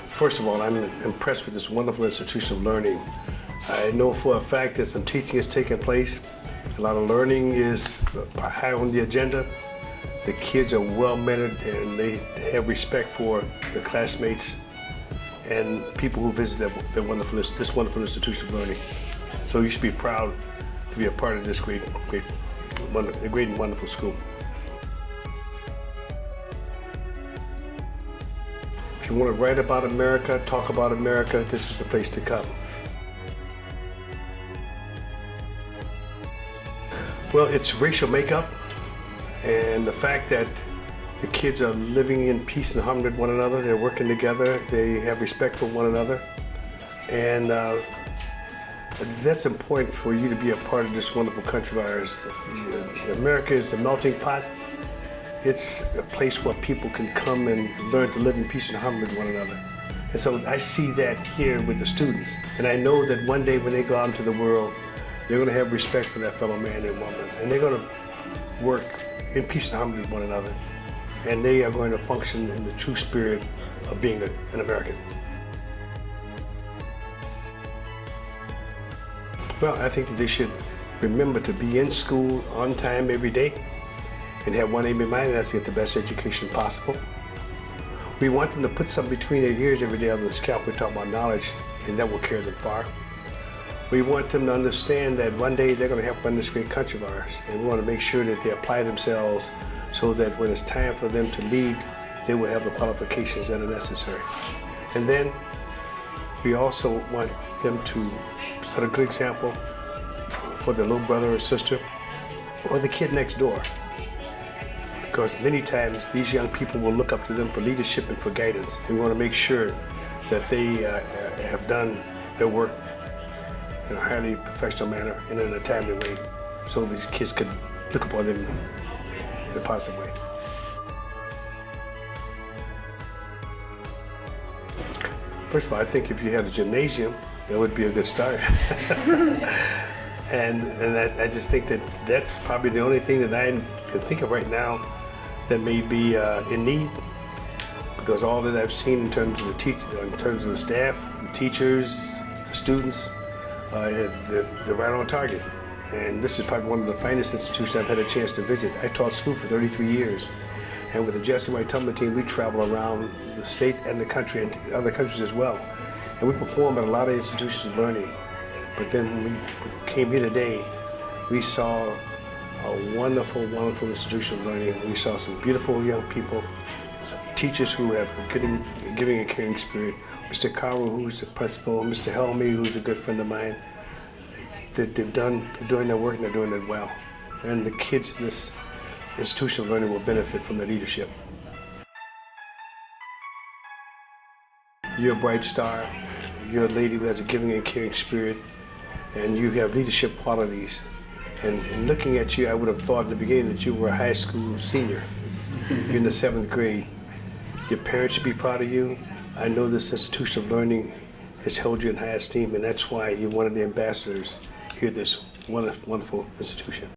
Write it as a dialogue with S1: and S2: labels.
S1: First of all, I'm impressed with this wonderful institution of learning. I know for a fact that some teaching is taking place. A lot of learning is high on the agenda. The kids are well-mannered and they have respect for their classmates and people who visit this wonderful institution of learning. So you should be proud to be a part of this great and wonderful school. If you want to write about America, talk about America, this is the place to come. Well, it's racial makeup and the fact that the kids are living in peace and harmony with one another. They're working together. They have respect for one another. And that's important for you to be a part of this wonderful country of ours. America is a melting pot. It's a place where people can come and learn to live in peace and harmony with one another. And so I see that here with the students. And I know that one day when they go out into the world, they're going to have respect for their fellow man and woman. And they're going to work in peace and harmony with one another. And they are going to function in the true spirit of being an American. Well, I think that they should remember to be in school on time every day and have one aim in mind, and that's to get the best education possible. We want them to put something between their ears every day other than scalp. We're talking about knowledge, and that will carry them far. We want them to understand that one day they're going to help run this great country of ours, and we want to make sure that they apply themselves so that when it's time for them to lead, they will have the qualifications that are necessary. And then we also want them to set a good example for their little brother or sister or the kid next door. Because many times these young people will look up to them for leadership and for guidance. And we want to make sure that they have done their work in a highly professional manner and in a timely way so these kids could look upon them in a positive way. First of all, I think if you had a gymnasium, that would be a good start. and I just think that that's probably the only thing that I can think of right now that may be in need, because all that I've seen in terms of the staff, the teachers, the students, they're right on target. And this is probably one of the finest institutions I've had a chance to visit. I taught school for 33 years. And with the Jesse White Tubman team, we travel around the state and the country and other countries as well. And we perform at a lot of institutions of learning. But then when we came here today, we saw a wonderful, wonderful institution of learning. We saw some beautiful young people, some teachers who have a giving and caring spirit. Mr. Carew, who's the principal, Mr. Helmy, who's a good friend of mine. They're doing their work and they're doing it well. And the kids in this institution of learning will benefit from the leadership. You're a bright star. You're a lady who has a giving and caring spirit, and you have leadership qualities. And looking at you, I would have thought in the beginning that you were a high school senior. You're in the 7th grade. Your parents should be proud of you. I know this institution of learning has held you in high esteem, and that's why you're one of the ambassadors here at this wonderful institution.